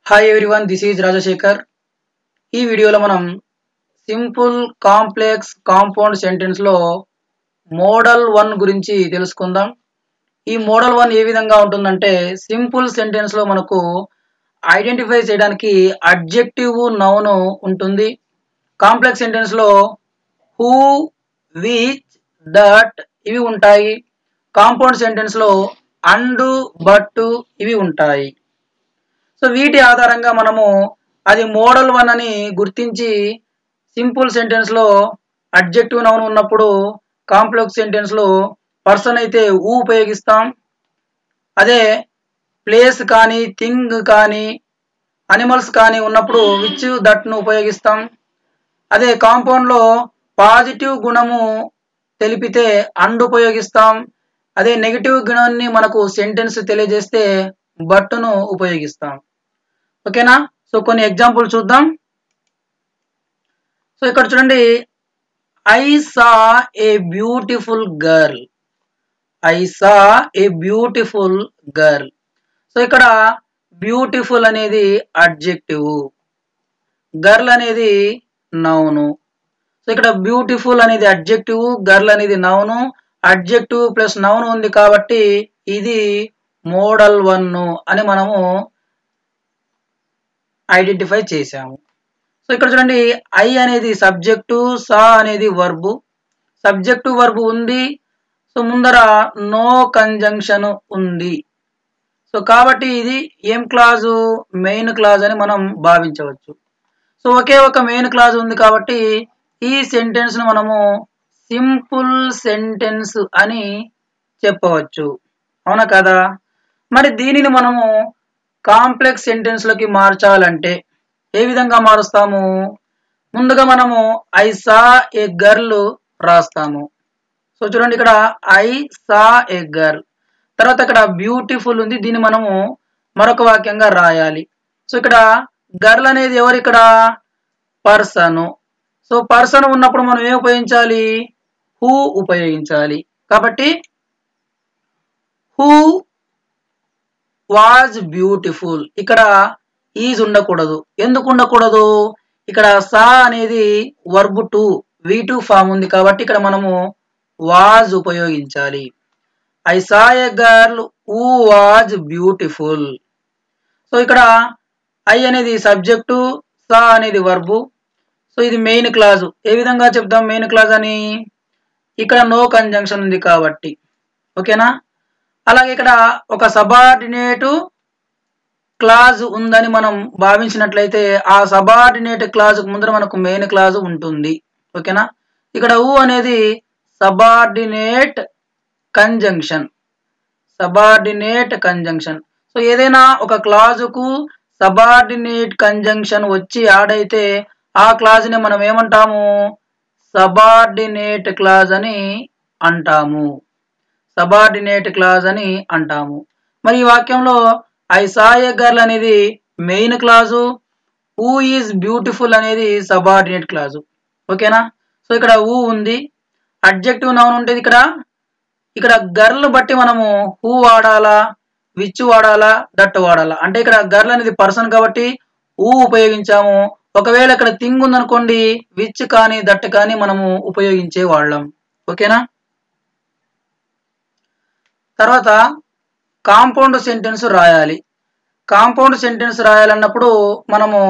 Hi everyone, this is Rajasekhar. ఈ వీడియోలో మనం సింపుల్ కాంప్లెక్స్ కాంపౌండ్ సెంటెన్స్లో మోడల్ 1 గురించి తెలుసుకుందాం. ఈ మోడల్ 1 ఏ విధంగా ఉంటుందంటే, సింపుల్ సెంటెన్స్లో మనకు ఐడెంటిఫై చేయడానికి అడ్జెక్టివ్ నౌన్ ఉంటుంది. కాంప్లెక్స్ సెంటెన్స్లో హూ, విచ్, దట్ ఇవి ఉంటాయి. కాంపౌండ్ సెంటెన్స్లో అండ్, బట్ ఇవి ఉంటాయి. సో వీటి ఆధారంగా మనము అది మోడల్ 1 అని గుర్తించి సింపుల్ సెంటెన్స్లో అడ్జెక్టివ్ నౌన్ ఉన్నప్పుడు కాంప్లెక్స్ సెంటెన్స్లో పర్సన్ అయితే ఊ ఉపయోగిస్తాం. అదే ప్లేస్ కానీ థింగ్ కానీ అనిమల్స్ కానీ ఉన్నప్పుడు విచ్, దట్ను ఉపయోగిస్తాం. అదే కాంపౌండ్లో పాజిటివ్ గుణము తెలిపితే అండ్ ఉపయోగిస్తాం. అదే నెగిటివ్ గుణాన్ని మనకు సెంటెన్స్ తెలియజేస్తే బట్ను ఉపయోగిస్తాం. ఓకేనా? సో కొన్ని ఎగ్జాంపుల్ చూద్దాం. సో ఇక్కడ చూడండి, I saw a beautiful girl. I saw a beautiful girl. So ఇక్కడ బ్యూటిఫుల్ అనేది అడ్జెక్టివ్, గర్ల్ అనేది నౌను. సో ఇక్కడ బ్యూటిఫుల్ అనేది అడ్జెక్టివ్, గర్ల్ అనేది నౌను. అడ్జెక్టివ్ ప్లస్ నౌన్ ఉంది కాబట్టి ఇది మోడల్ 1 అని మనము ఐడెంటిఫై చేశాము. సో ఇక్కడ చూడండి, ఐ అనేది సబ్జెక్టు, సా అనేది వర్బు. సబ్జెక్టు వర్బు ఉంది, సో ముందర నో కంజంక్షన్ ఉంది. సో కాబట్టి ఇది ఏం క్లాజు? మెయిన్ క్లాజ్ అని మనం భావించవచ్చు. సో ఒకే ఒక మెయిన్ క్లాజ్ ఉంది కాబట్టి ఈ సెంటెన్స్ ను మనము సింపుల్ సెంటెన్స్ అని చెప్పవచ్చు. అవునా కదా? మరి దీనిని మనము కాంప్లెక్స్ సెంటెన్స్ లోకి మార్చాలంటే ఏ విధంగా మారుస్తాము? ముందుగా మనము ఐ సా ఏ గర్ల్ రాస్తాము. సో చూడండి, ఇక్కడ ఐ సా ఏ గర్ల్, తర్వాత ఇక్కడ బ్యూటిఫుల్ ఉంది, దీన్ని మనము మరొక వాక్యంగా రాయాలి. సో ఇక్కడ గర్ల్ అనేది ఎవరు? ఇక్కడ పర్సన్. సో పర్సన్ ఉన్నప్పుడు మనం ఏం ఉపయోగించాలి? హూ ఉపయోగించాలి. కాబట్టి హూ వాజ్ బ్యూటిఫుల్. ఇక్కడ ఈజ్ ఉండకూడదు. ఎందుకు ఉండకూడదు? ఇక్కడ సా అనేది వర్బ్ టు V2 ఫామ్ ఉంది కాబట్టి ఇక్కడ మనము వాజ్ ఉపయోగించాలి. I saw A girl who was beautiful. So ఇక్కడ ఐ అనేది సబ్జెక్టు, సా అనేది వర్బు. సో ఇది మెయిన్ క్లాజు. ఏ విధంగా చెప్తాం మెయిన్ క్లాజ్ అని? ఇక్కడ నో కంజంక్షన్ ఉంది కాబట్టి. ఓకేనా? అలాగే ఇక్కడ ఒక సబార్డినేట్ క్లాజ్ ఉందని మనం భావించినట్లయితే ఆ సబార్డినేట్ క్లాజ్ ముందర మనకు మెయిన్ క్లాజ్ ఉంటుంది. ఓకేనా? ఇక్కడ ఊ అనేది subordinate conjunction. Subordinate conjunction. So ఏదైనా ఒక క్లాజుకు సబార్డినేట్ కంజంక్షన్ వచ్చి యాడ్ అయితే ఆ క్లాజ్ ని మనం ఏమంటాము? సబార్డినేట్ క్లాజ్ అని అంటాము. సబార్డినేట్ క్లాజ్ అని అంటాము. మరి ఈ వాక్యంలో ఐ సా ఏ గర్ల్ అనేది main clause, who is beautiful అనేది సబార్డినేట్ క్లాజు. ఓకేనా? సో ఇక్కడ హూ ఉంది, అడ్జెక్టివ్ నౌన్ ఉంటుంది. ఇక్కడ గర్ల్ బట్టి మనము హూ వాడాలా, విచ్ వాడాలా, దట్ వాడాలా? అంటే ఇక్కడ గర్ల్ అనేది పర్సన్ కాబట్టి హూ ఉపయోగించాము. ఒకవేళ ఇక్కడ థింగ్ ఉందనుకోండి, విచ్ కానీ దట్ కానీ మనము ఉపయోగించే వాళ్ళం. ఓకేనా? తర్వాత కాంపౌండ్ సెంటెన్స్ రాయాలి. కాంపౌండ్ సెంటెన్స్ రాయాలన్నప్పుడు మనము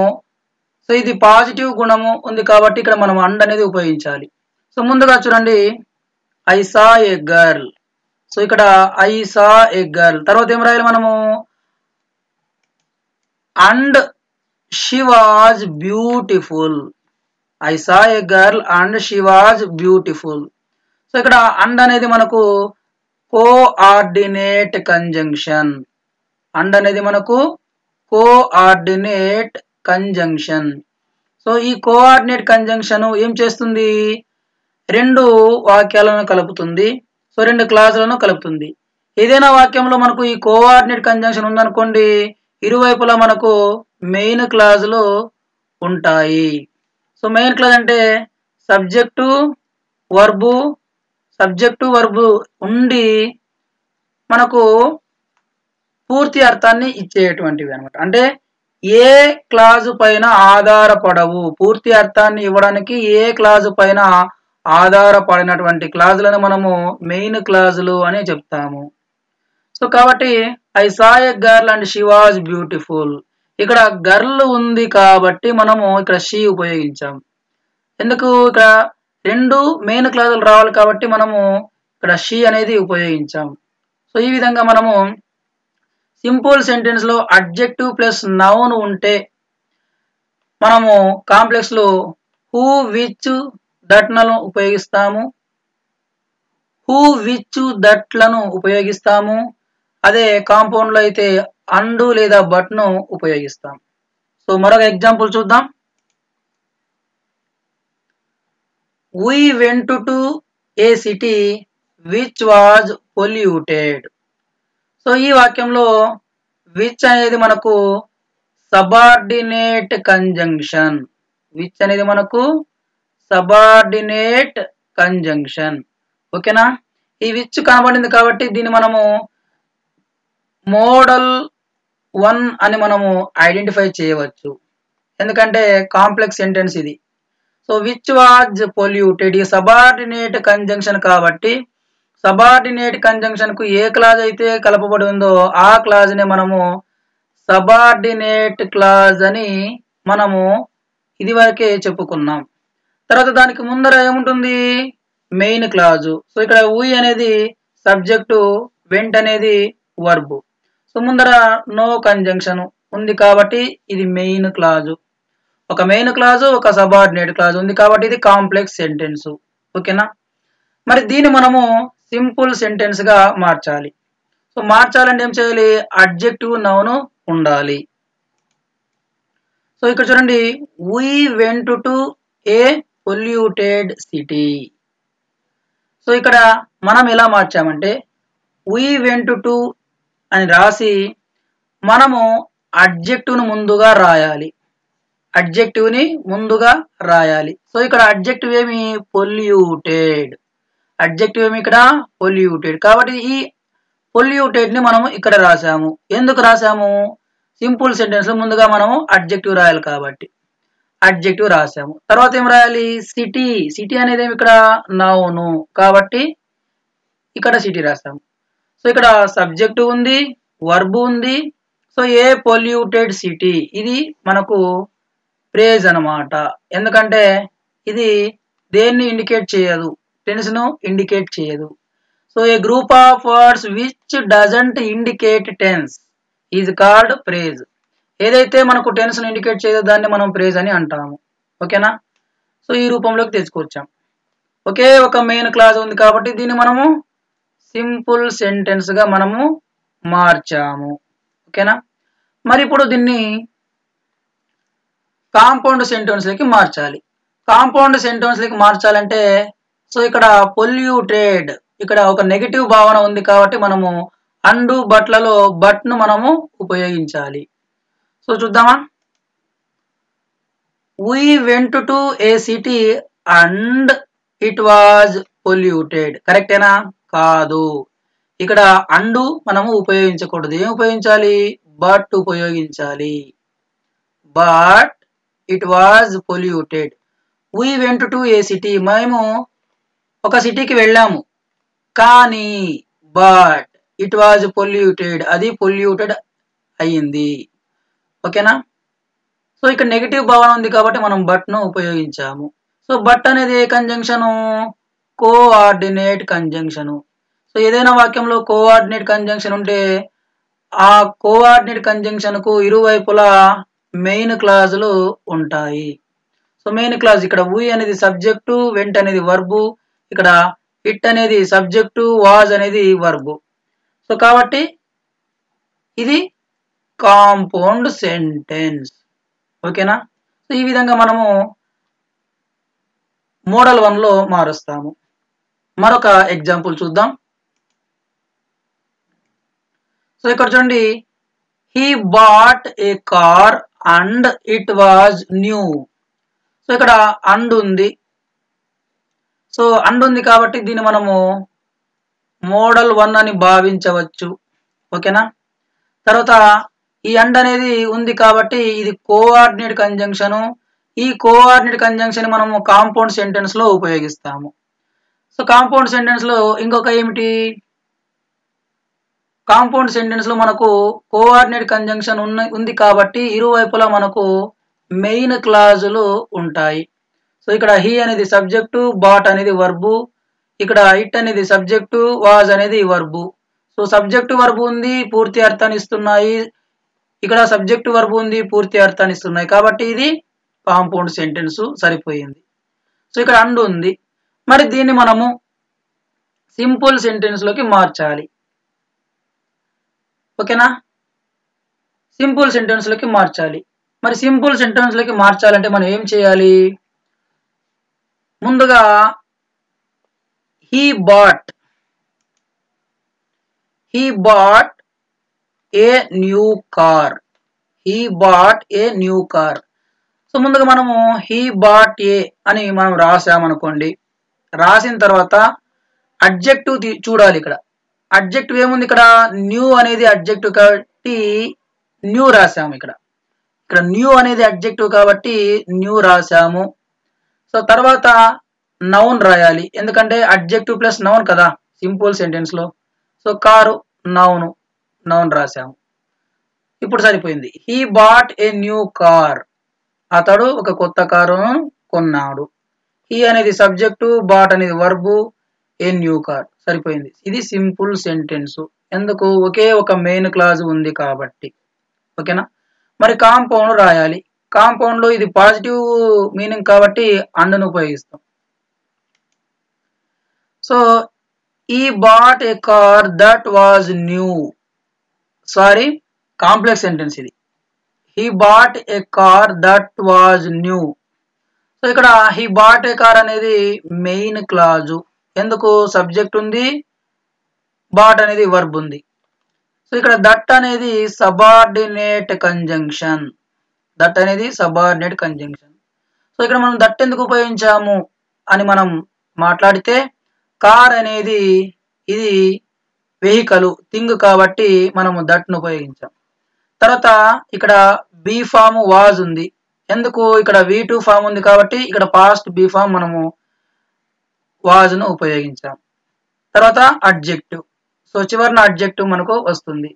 సో ఇది పాజిటివ్ గుణము ఉంది కాబట్టి ఇక్కడ మనం అండ్ అనేది ఉపయోగించాలి. సో ముందుగా చూడండి, I saw A girl. So ఇక్కడ ఐ సా ఏ గర్ల్ తర్వాత ఏం రాయాలి మనము? And she was beautiful. I saw A girl and she was beautiful. So ఇక్కడ అండ్ అనేది మనకు కోఆర్డినేట్ కంజంక్షన్. అండ్ అనేది మనకు కోఆర్డినేట్ కంజంక్షన్. సో ఈ కోఆర్డినేట్ కంజంక్షన్ ఏం చేస్తుంది? రెండు వాక్యాలను కలుపుతుంది. సో రెండు క్లాజులను కలుపుతుంది. ఏదైనా వాక్యంలో మనకు ఈ కోఆర్డినేట్ కంజంక్షన్ ఉందనుకోండి, ఇరువైపులా మనకు మెయిన్ క్లాజులు ఉంటాయి. సో మెయిన్ క్లాజ్ అంటే సబ్జెక్టు వర్బు, సబ్జెక్టు వర్బు ఉండి మనకు పూర్తి అర్థాన్ని ఇచ్చేటువంటివి అనమాట. అంటే ఏ క్లాజు పైన ఆధారపడవు. పూర్తి అర్థాన్ని ఇవ్వడానికి ఏ క్లాజు పైన ఆధారపడినటువంటి క్లాజులను మనము మెయిన్ క్లాజులు అని చెప్తాము. సో కాబట్టి I saw a girl and she was beautiful. ఇక్కడ గర్ల్ ఉంది కాబట్టి మనము ఇక్కడ షీ ఉపయోగించాం. ఎందుకు ఇక్కడ రెండు మెయిన్ క్లాజులు రావాలి కాబట్టి మనము ఇక్కడ షీ అనేది ఉపయోగించాం. సో ఈ విధంగా మనము సింపుల్ సెంటెన్స్ లో అడ్జెక్టివ్ ప్లస్ నౌన్ ఉంటే మనము కాంప్లెక్స్ లో హూ, విచ్, దట్లను ఉపయోగిస్తాము. హూ, విచ్, దట్లను ఉపయోగిస్తాము. అదే కాంపౌండ్ లో అయితే అండ్ లేదా బట్ ను ఉపయోగిస్తాం. సో మరొక ఎగ్జాంపుల్ చూద్దాం. We went to a city which was polluted. So ఈ వాక్యంలో విచ్ అనేది మనకు సబార్డినేట్ కంజంక్షన్. విచ్ అనేది మనకు సబార్డినేట్ కంజంక్షన్. ఓకేనా? ఈ విచ్ కనబడింది కాబట్టి దీన్ని మనము మోడల్ 1 అని మనము ఐడెంటిఫై చేయవచ్చు. ఎందుకంటే కాంప్లెక్స్ సెంటెన్స్ ఇది. సో విచ్ వాజ్ పొల్యూటెడ్ ఈ సబార్డినేట్ కంజంక్షన్ కాబట్టి సబార్డినేట్ కంజంక్షన్ కు ఏ క్లాజ్ అయితే కలపబడి ఉందో ఆ క్లాజ్ ని మనము సబార్డినేట్ క్లాజ్ అని మనము ఇది వరకే చెప్పుకున్నాం. తర్వాత దానికి ముందర ఏముంటుంది? Main clause. సో ఇక్కడ వి అనేది సబ్జెక్టు, వెంట్ అనేది వర్బ్. సో ముందర నో కంజంక్షన్ ఉంది కాబట్టి ఇది మెయిన్ క్లాజు. ఒక మెయిన్ క్లాజు, ఒక సబార్డినేట్ క్లాజ్ ఉంది కాబట్టి ఇది కాంప్లెక్స్ సెంటెన్స్. ఓకేనా? మరి దీన్ని మనము సింపుల్ సెంటెన్స్ గా మార్చాలి. సో మార్చాలంటే ఏం చేయాలి? అడ్జెక్టివ్ నౌన్ ఉండాలి. సో ఇక్కడ చూడండి, we went to a polluted city. So ఇక్కడ మనం ఎలా మార్చామంటే we went to అని రాసి మనము అడ్జెక్టివ్ ను ముందుగా రాయాలి. అడ్జెక్టివ్ ని ముందుగా రాయాలి. సో ఇక్కడ అడ్జెక్టివ్ ఏమి? పొల్యూటెడ్. అడ్జెక్టివ్ ఏమి ఇక్కడ? పొల్యూటెడ్. కాబట్టి ఈ పొల్యూటెడ్ ని మనము ఇక్కడ రాసాము. ఎందుకు రాసాము? సింపుల్ సెంటెన్స్ లో ముందుగా మనము అడ్జెక్టివ్ రాయాలి కాబట్టి అడ్జెక్టివ్ రాసాము. తర్వాత ఏం రాయాలి? సిటీ. సిటీ అనేది ఏమి ఇక్కడ? నౌను కాబట్టి ఇక్కడ సిటీ రాసాము. సో ఇక్కడ సబ్జెక్ట్ ఉంది, వర్బ్ ఉంది. సో ఏ పొల్యూటెడ్ సిటీ ఇది మనకు ప్రేజ్ అన్నమాట. ఎందుకంటే ఇది దేన్ని ఇండికేట్ చేయదు, టెన్స్ ను ఇండికేట్ చేయదు. So a group of words which doesn't indicate tense is called phrase. ఏదైతే మనకు టెన్స్ ను ఇండికేట్ చేయదో దాన్ని మనం ప్రేజ్ అని అంటాము. ఓకేనా? సో ఈ రూపంలోకి తెచ్చుకొచ్చాం. ఒకే ఒక మెయిన్ క్లాజ్ ఉంది కాబట్టి దీన్ని మనము సింపుల్ సెంటెన్స్ గా మనము మార్చాము. ఓకేనా? మరి ఇప్పుడు దీన్ని కాంపౌండ్ సెంటెన్స్ లోకి మార్చాలి. కాంపౌండ్ సెంటెన్స్ లోకి మార్చాలంటే సో ఇక్కడ పొల్యూటెడ్ ఇక్కడ ఒక నెగటివ్ భావన ఉంది కాబట్టి మనము అండ్ బట్లలో బట్ ను మనము ఉపయోగించాలి. సో చూద్దామా? we went to a city and it was polluted. కరెక్టేనా? కాదు. ఇక్కడ అండ్ మనము ఉపయోగించకూడదు. ఏం ఉపయోగించాలి? బట్ ఉపయోగించాలి. But it was polluted. we went to a city. మేము ఒక సిటీకి వెళ్ళాము కానీ బట్ ఇట్ వాజ్ పొల్యూటెడ్ అది పొల్యూటెడ్ అయ్యింది. ఓకేనా? సో ఇక్కడ నెగిటివ్ భావన ఉంది కాబట్టి మనం బట్ ను ఉపయోగించాము. సో బట్ అనేది ఏ కంజంక్షను? Coordinate conjunction. సో ఏదైనా వాక్యంలో కోఆర్డినేట్ కంజంక్షన్ ఉంటే ఆ కోఆర్డినేట్ కంజంక్షన్ కు ఇరువైపులా మెయిన్ క్లాజులు ఉంటాయి. సో మెయిన్ క్లాజ్ ఇక్కడ వి అనేది సబ్జెక్టు, వెంట్ అనేది వర్బు, ఇక్కడ ఇట్ అనేది సబ్జెక్టు, వాజ్ అనేది వర్బు. సో కాబట్టి ఇది కాంపౌండ్ సెంటెన్స్. ఓకేనా? సో ఈ విధంగా మనము మోడల్ 1 లో మారుస్తాము. మరొక ఎగ్జాంపుల్ చూద్దాం. సో ఇక్కడ చూడండి, he bought a car and it was new. So ఇక్కడ అండ్ ఉంది. సో అండ్ ఉంది కాబట్టి దీన్ని మనము మోడల్ 1 అని భావించవచ్చు. ఓకేనా? తర్వాత ఈ అండ్ అనేది ఉంది కాబట్టి ఇది కోఆర్డినేట్ కంజంక్షన్. ఈ కోఆర్డినేట్ కంజంక్షన్ మనము కాంపౌండ్ సెంటెన్స్ లో ఉపయోగిస్తాము. సో కాంపౌండ్ సెంటెన్స్ లో ఇంకొక ఏమిటి, కాంపౌండ్ సెంటెన్స్ లో మనకు కోఆర్డినేట్ కంజంక్షన్ ఉంది కాబట్టి ఇరువైపులా మనకు మెయిన్ క్లాజులు ఉంటాయి. సో ఇక్కడ హీ అనేది సబ్జెక్టు, బాట్ అనేది వర్బు, ఇక్కడ ఇట్ అనేది సబ్జెక్టు, వాజ్ అనేది వర్బు. సో సబ్జెక్టు వర్బు ఉంది, పూర్తి అర్థాన్ని ఇస్తున్నాయి. ఇక్కడ సబ్జెక్టు వర్బు ఉంది, పూర్తి అర్థాన్ని ఇస్తున్నాయి. కాబట్టి ఇది కాంపౌండ్ సెంటెన్స్ సరిపోయింది. సో ఇక్కడ అండ్ ఉంది. మరి దీన్ని మనము సింపుల్ సెంటెన్స్ లోకి మార్చాలి. ఓకేనా, సింపుల్ సెంటెన్స్ లోకి మార్చాలి. మరి సింపుల్ సెంటెన్స్ లోకి మార్చాలంటే మనం ఏం చేయాలి? ముందుగా he bought a new car. he bought a new car. So ముందుగా మనము he bought a అని మనం రాసామనుకోండి. రాసిన తర్వాత అడ్జెక్టివ్ చూడాలి. ఇక్కడ అడ్జెక్టివ్ ఏముంది, ఇక్కడ న్యూ అనేది అడ్జెక్టివ్ కాబట్టి న్యూ రాసాము. ఇక్కడ న్యూ అనేది అడ్జెక్టివ్ కాబట్టి న్యూ రాసాము. సో తర్వాత నౌన్ రాయాలి, ఎందుకంటే అడ్జెక్టివ్ ప్లస్ నౌన్ కదా సింపుల్ సెంటెన్స్ లో. సో కారు నౌన్ రాసాము. ఇప్పుడు సరిపోయింది. He bought a new car. అతడు ఒక కొత్త కారును కొన్నాడు. హీ అనేది సబ్జెక్టు, బాట్ అనేది వర్బు, ఏ న్యూ కార్. సరిపోయింది. ఇది సింపుల్ సెంటెన్స్. ఎందుకు? ఒకే ఒక మెయిన్ క్లాజ్ ఉంది కాబట్టి. ఓకేనా. మరి కాంపౌండ్ రాయాలి. కాంపౌండ్ లో ఇది పాజిటివ్ మీనింగ్ కాబట్టి అండ్ను ఉపయోగిస్తాం. So he bought a car that was new. Sorry, complex sentence ఇది. he bought a car that was new. So ఇక్కడ he bought a car అనేది మెయిన్ క్లాజు. ఎందుకు? సబ్జెక్ట్ ఉంది, బాట్ అనేది వర్బ్ ఉంది. సో ఇక్కడ దట్ అనేది సబార్డినేట్ కంజంక్షన్. సో ఇక్కడ మనం దట్ ఎందుకు ఉపయోగించాము అని మనం మాట్లాడితే, కార్ అనేది ఇది వెహికల్, థింగ్ కాబట్టి మనము దట్ ను ఉపయోగించాం. తర్వాత ఇక్కడ బి ఫామ్ వాజ్ ఉంది. ఎందుకు? ఇక్కడ V2 ఫామ్ ఉంది కాబట్టి ఇక్కడ పాస్ట్ బి ఫామ్ మనము వాజ్ ను ఉపయోగించాం. తర్వాత అడ్జెక్టివ్. సో చివరిన అడ్జెక్టివ్ మనకు వస్తుంది.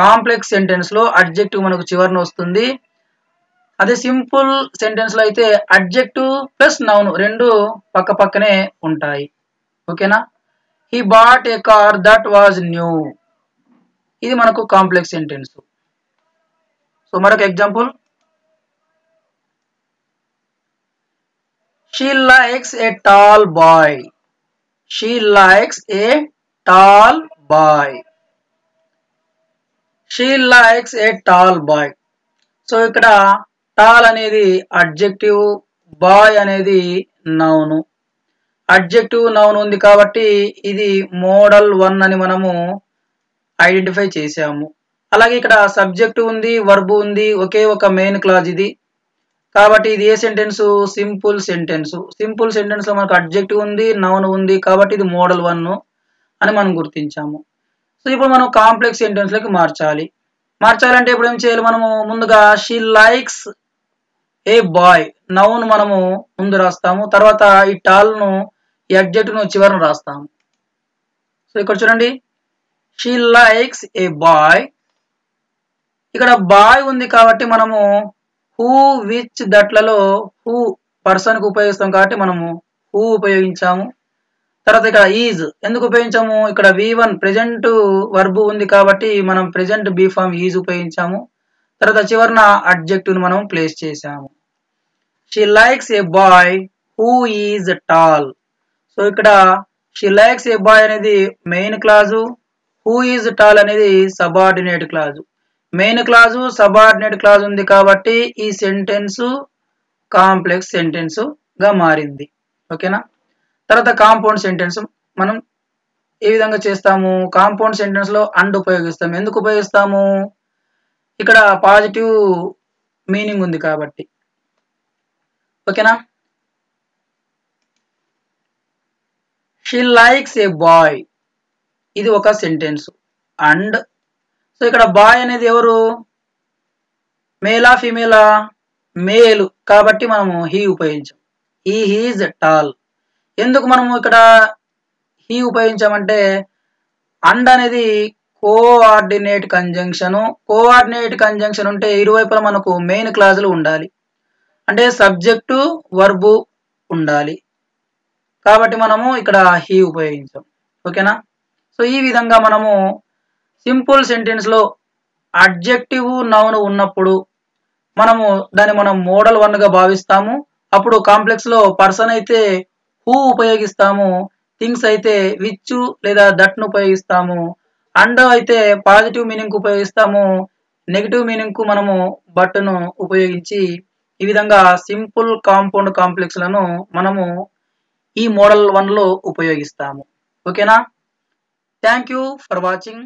కాంప్లెక్స్ సెంటెన్స్ లో అడ్జెక్టివ్ మనకు చివరిన వస్తుంది. అదే సింపుల్ సెంటెన్స్ లో అయితే అడ్జెక్టివ్ ప్లస్ నౌన్ రెండు పక్క పక్కనే ఉంటాయి. ఓకేనా. he bought a car that was new. ఇది మనకు కాంప్లెక్స్ సెంటెన్స్. సో మరొక example, she likes a tall boy. So ఇక్కడ టాల్ అనేది అడ్జెక్టివ్, బాయ్ అనేది నౌన్. అడ్జెక్టివ్ నౌన్ ఉంది కాబట్టి ఇది మోడల్ 1 అని మనము ఐడెంటిఫై చేసాము. అలాగే ఇక్కడ సబ్జెక్ట్ ఉంది, వర్బ్ ఉంది, ఒకే ఒక మెయిన్ క్లాజ్ ఇది కాబట్టి ఇది ఏ sentence? Simple sentence. Simple sentence లో మనకు అడ్జెక్టివ్ ఉంది, నౌన్ ఉంది కాబట్టి ఇది మోడల్ 1 అని మనం గుర్తించాము. సో ఇప్పుడు మనం కాంప్లెక్స్ సెంటెన్స్ లోకి మార్చాలంటే ఇప్పుడు ఏం చేయాలి? మనము ముందుగా she likes a boy, noun మనము ముందు రాస్తాము. తర్వాత ఈ టాల్ ను, ఈ అడ్జెక్టివ్ ను చివరను రాస్తాము. సో ఇక్కడ చూడండి, షీ లైక్స్ ఏ బాయ్. ఇక్కడ బాయ్ ఉంది కాబట్టి మనము హూ, విచ్, దట్లలో హూ పర్సన్ కు ఉపయోగిస్తాం కాబట్టి మనము హూ ఉపయోగించాము. తర్వాత ఇక్కడ ఈజ్ ఎందుకు ఉపయోగించాము? ఇక్కడ V1 ప్రెజెంట్ వర్బ్ ఉంది కాబట్టి మనం ప్రెజెంట్ బి ఫామ్ ఈజ్ ఉపయోగించాము. తర్వాత చివరన అడ్జెక్టివ్ ను మనం ప్లేస్ చేసాము. She likes a boy who is tall. So ఇక్కడ షీ లైక్స్ ఏ బాయ్ అనేది main clause, who is tall అనేది subordinate clause. Main clause, subordinate clause ఉంది కాబట్టి ఈ సెంటెన్స్ కాంప్లెక్స్ సెంటెన్స్ గా మారింది. ఓకేనా. తర్వాత కాంపౌండ్ సెంటెన్స్ మనం ఏ విధంగా చేస్తాము? కాంపౌండ్ సెంటెన్స్ లో అండ్ ఉపయోగిస్తాము. ఎందుకు ఉపయోగిస్తాము? ఇక్కడ పాజిటివ్ మీనింగ్ ఉంది కాబట్టి. ఓకేనా. షీ లైక్స్ ఏ బాయ్, ఇది ఒక సెంటెన్స్. అండ్ సో ఇక్కడ బాయ్ అనేది ఎవరు? మేలా ఫీమేలా మేలు కాబట్టి మనము హీ ఉపయోగించాం. He he's tall. ఎందుకు మనము ఇక్కడ హీ ఉపయోగించామంటే అండ్ అనేది కోఆర్డినేట్ కంజంక్షన్. కోఆర్డినేట్ కంజంక్షన్ ఉంటే ఇరువైపులా మనకు మెయిన్ క్లాజులు ఉండాలి. అంటే సబ్జెక్టు వర్బు ఉండాలి. కాబట్టి మనము ఇక్కడ హీ ఉపయోగించాం. ఓకేనా? సో ఈ విధంగా మనము సింపుల్ సెంటెన్స్ లో అడ్జెక్టివ్ నౌన్ ఉన్నప్పుడు దాన్ని మనం మోడల్ 1 గా భావిస్తాము. అప్పుడు కాంప్లెక్స్ లో పర్సన్ అయితే హూ ఉపయోగిస్తాము, థింగ్స్ అయితే విచ్ లేదా దట్ ను ఉపయోగిస్తాము, అండ్ అయితే పాజిటివ్ మీనింగ్ ఉపయోగిస్తాము, నెగిటివ్ మీనింగ్ కు మనము బట్ ను ఉపయోగించి ఈ విధంగా సింపుల్ కాంపౌండ్ కాంప్లెక్స్ లను మనము ఈ మోడల్ 1 లో ఉపయోగిస్తాము. ఓకేనా? Thank you for watching.